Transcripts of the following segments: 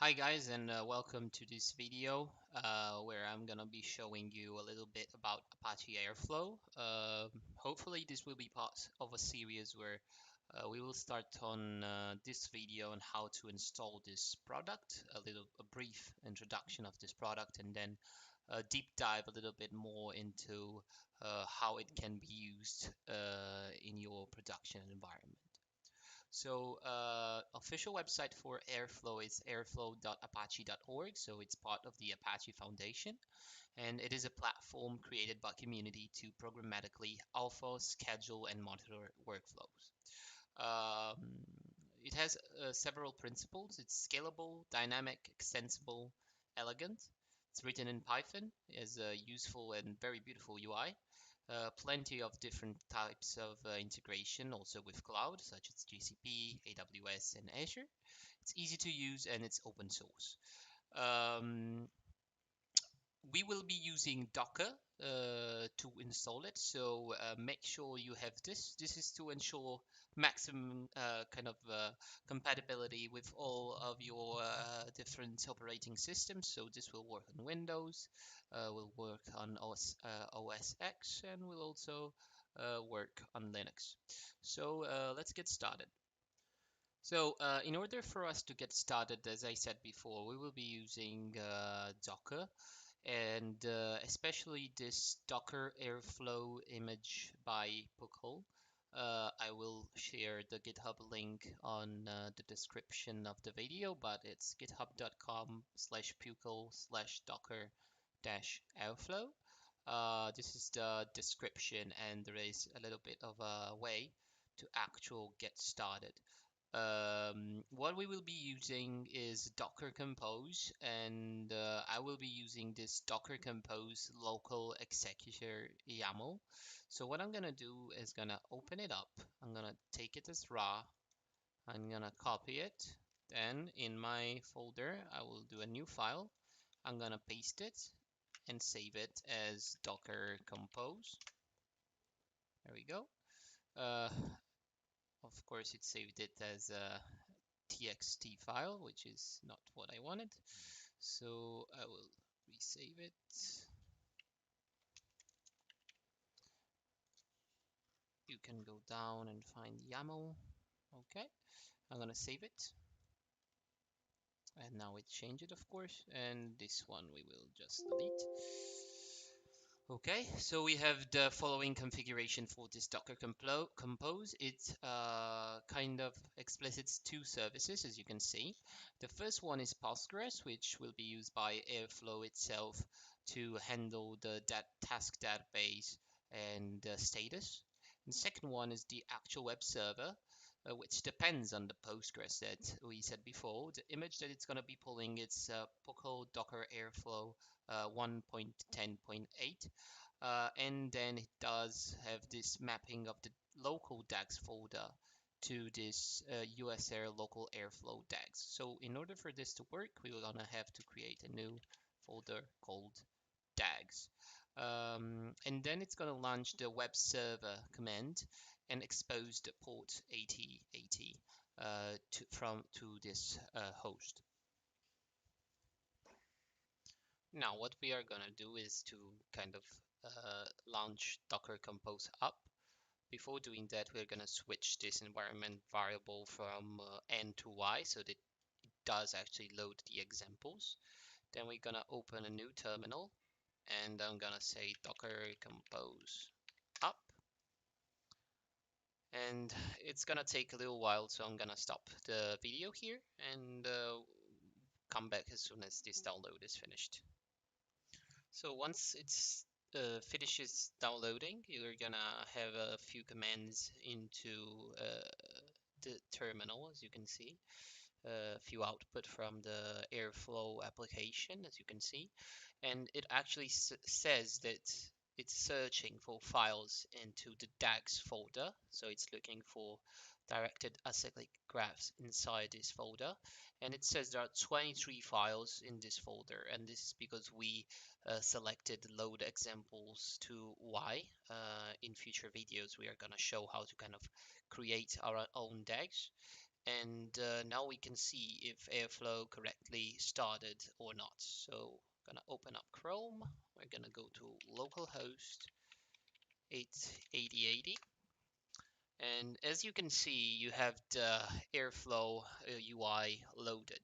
Hi guys, and welcome to this video where I'm gonna be showing you a little bit about Apache Airflow. Hopefully this will be part of a series where we will start on this video on how to install this product, a brief introduction of this product, and then deep dive a little bit more into how it can be used in your production environment. So official website for Airflow is airflow.apache.org. So it's part of the Apache Foundation, and it is a platform created by community to programmatically alpha, schedule, and monitor workflows. Um, it has several principles. It's scalable, dynamic, extensible, elegant. It's written in Python, as a useful and very beautiful UI. Plenty of different types of integration also with cloud, such as GCP, AWS, and Azure. It's easy to use and it's open source. Um, we will be using Docker to install it, so make sure you have this. This is to ensure maximum compatibility with all of your different operating systems. So this will work on Windows, will work on OS X, and will also work on Linux. So let's get started. So in order for us to get started, as I said before, we will be using Docker and especially this Docker Airflow image by Puckle. I will share the GitHub link on the description of the video, but it's github.com/puckle/docker airflow. This is the description, and there is a little bit of a way to actual get started. What we will be using is Docker Compose, and I will be using this Docker Compose local executor YAML. So what I'm gonna do is gonna open it up. I'm gonna take it as raw. I'm gonna copy it. Then in my folder, I will do a new file. I'm gonna paste it and save it as Docker Compose. There we go. Uh, of course, it saved it as a txt file, which is not what I wanted. So I will resave it. You can go down and find YAML. Okay, I'm gonna save it. And now it changed it, of course. And this one we will just delete. Okay, so we have the following configuration for this Docker Compose. It kind of explicits two services, as you can see. The first one is Postgres, which will be used by Airflow itself to handle the task database and status. And the second one is the actual web server, which depends on the Postgres that we said before. The image that it's going to be pulling, it's Puckle Docker Airflow 1.10.8, and then it does have this mapping of the local DAGs folder to this USR local airflow DAGs. So in order for this to work, we're gonna have to create a new folder called DAGs. And then it's gonna launch the web server command and expose the port 8080 to this host. Now, what we are going to do is to kind of launch Docker Compose up. Before doing that, we're going to switch this environment variable from N to Y so that it does actually load the examples. Then we're going to open a new terminal, and I'm going to say Docker Compose up. And it's going to take a little while, so I'm going to stop the video here and come back as soon as this download is finished. So once it's finishes downloading, you're gonna have a few commands into the terminal, as you can see, a few output from the Airflow application, as you can see, and it actually says that it's searching for files into the DAGs folder, so it's looking for directed acyclic graphs inside this folder, and it says there are 23 files in this folder, and this is because we selected load examples to Y. In future videos we are going to show how to kind of create our own DAGs, and now we can see if airflow correctly started or not. So I'm gonna open up Chrome. We're gonna go to localhost 8080, and as you can see, you have the airflow UI loaded.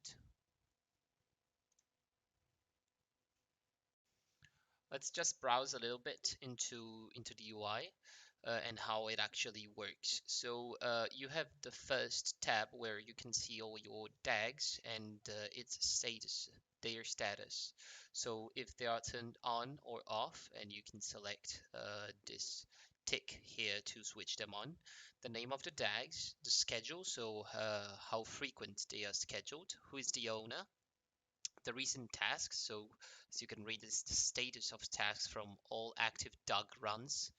Let's just browse a little bit into the UI and how it actually works. So you have the first tab where you can see all your DAGs and its status, their status. So if they are turned on or off, and you can select this tick here to switch them on. The name of the DAGs, the schedule, so how frequent they are scheduled, who is the owner, the recent tasks. So as you can read, this the status of tasks from all active DUG runs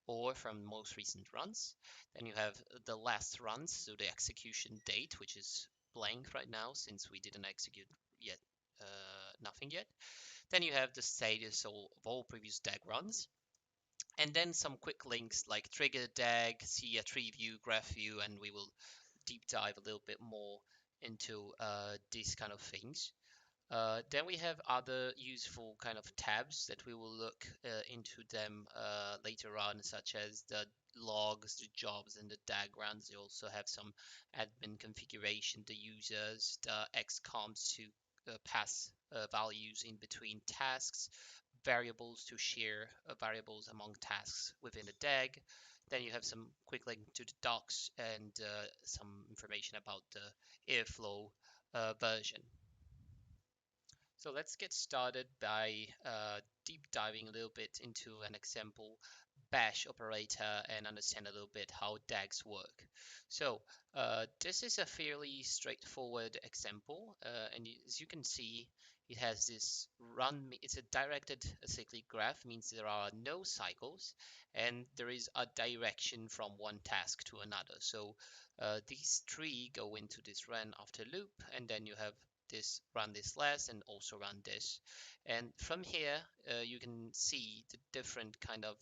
or from most recent runs. Then you have the last runs, so the execution date, which is blank right now since we didn't execute yet, nothing yet. Then you have the status of all previous DAG runs. And then some quick links like trigger DAG, see a tree view, graph view, and we will deep dive a little bit more into these kind of things. Then we have other useful kind of tabs that we will look into them later on, such as the logs, the jobs, and the diagrams. They also have some admin configuration, the users, the XComps to pass values in between tasks, variables to share variables among tasks within the DAG. Then you have some quick link to the docs and some information about the Airflow version. So let's get started by deep diving a little bit into an example bash operator and understand a little bit how DAGs work. So this is a fairly straightforward example, and as you can see, it has this run. It's a directed acyclic graph, means there are no cycles, and there is a direction from one task to another. So these three go into this run after loop, and then you have this run this last and also run this, and from here you can see the different kind of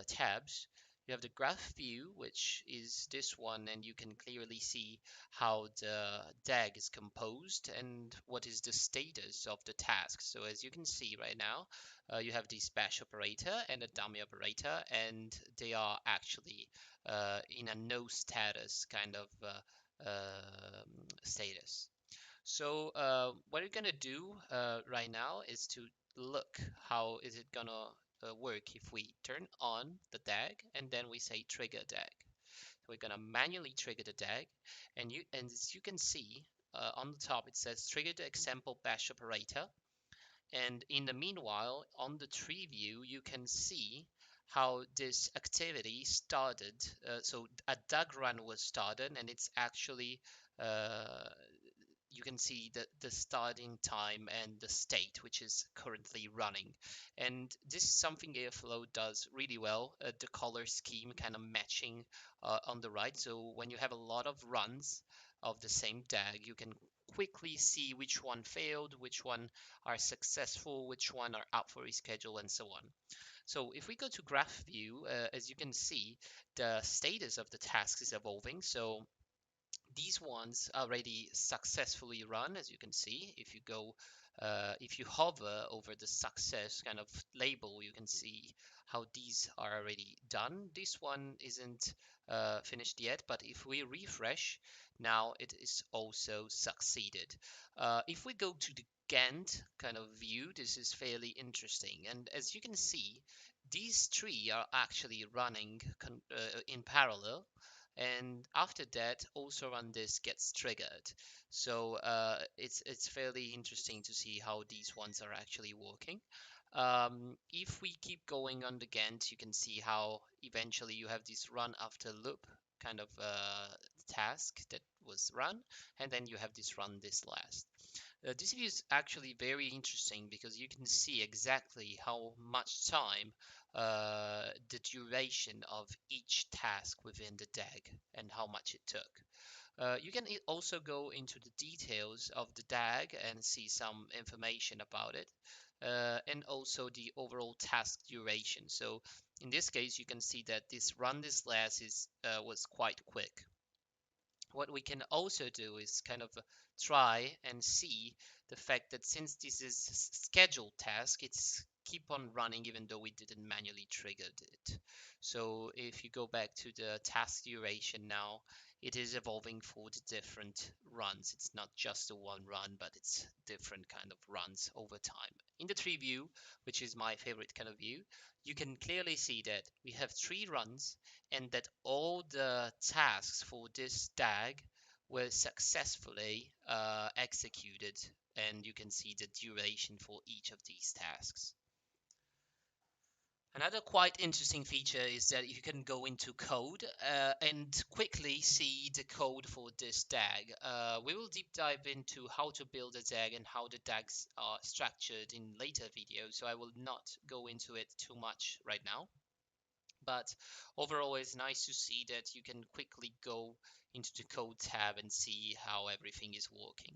tabs. You have the graph view, which is this one, and you can clearly see how the DAG is composed and what is the status of the task. So as you can see right now, you have this bash operator and a dummy operator, and they are actually in a no status kind of status. So what we're gonna do right now is to look how is it gonna work if we turn on the DAG and then we say trigger DAG. So we're gonna manually trigger the DAG, and as you can see on the top it says trigger the example bash operator. And in the meanwhile, on the tree view, you can see how this activity started. So a DAG run was started, and it's actually uh, you can see the starting time and the state, which is currently running. And this is something Airflow does really well, the color scheme kind of matching on the right. So when you have a lot of runs of the same DAG, you can quickly see which one failed, which one are successful, which one are up for reschedule, and so on. So if we go to graph view, as you can see, the status of the task is evolving. So these ones already successfully run, as you can see. If you go, if you hover over the success kind of label, you can see how these are already done. This one isn't finished yet, but if we refresh, now it is also succeeded. If we go to the Gantt kind of view, this is fairly interesting. And as you can see, these three are actually running in parallel, and after that also run this gets triggered. So it's fairly interesting to see how these ones are actually working. If we keep going on the Gantt, you can see how eventually you have this run after loop kind of task that was run, and then you have this run this last. This view is actually very interesting because you can see exactly how much time, the duration of each task within the DAG and how much it took. You can also go into the details of the DAG and see some information about it, and also the overall task duration. So in this case, you can see that this run this last is was quite quick. What we can also do is kind of try and see the fact that since this is scheduled task, it's keep on running even though we didn't manually trigger it. So if you go back to the task duration now, it is evolving for the different runs. It's not just the one run, but it's different kind of runs over time. In the tree view, which is my favorite kind of view, you can clearly see that we have 3 runs and that all the tasks for this DAG were successfully executed, and you can see the duration for each of these tasks. Another quite interesting feature is that you can go into code and quickly see the code for this DAG. We will deep dive into how to build a DAG and how the DAGs are structured in later videos, so I will not go into it too much right now. But overall, it's nice to see that you can quickly go into the code tab and see how everything is working.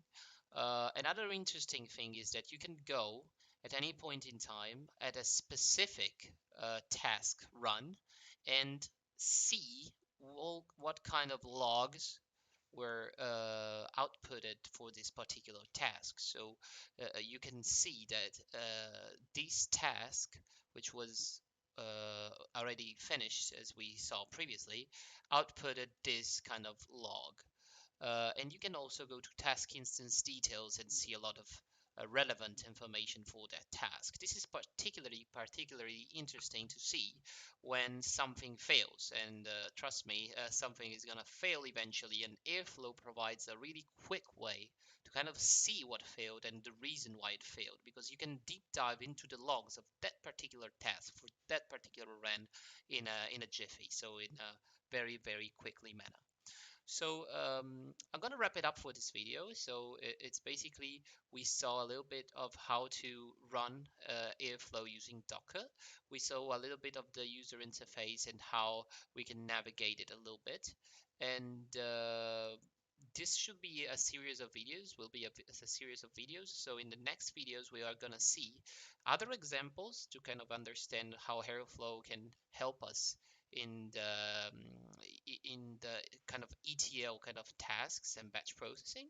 Another interesting thing is that you can go at any point in time at a specific task run and see what kind of logs were outputted for this particular task. So you can see that this task, which was already finished as we saw previously, outputted this kind of log. And you can also go to task instance details and see a lot of relevant information for that task. This is particularly interesting to see when something fails. And trust me, something is gonna fail eventually. And Airflow provides a really quick way to kind of see what failed and the reason why it failed, because you can deep dive into the logs of that particular task for that particular run in a jiffy, so in a very quickly manner. So I'm gonna wrap it up for this video. So it's basically we saw a little bit of how to run Airflow using Docker. We saw a little bit of the user interface and how we can navigate it a little bit. And this should be a series of videos, will be a series of videos. So in the next videos, we are gonna see other examples to kind of understand how Airflow can help us in the kind of ETL kind of tasks and batch processing.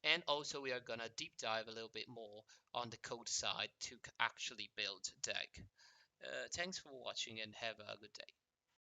And also we are gonna deep dive a little bit more on the code side to actually build DAG. Thanks for watching and have a good day.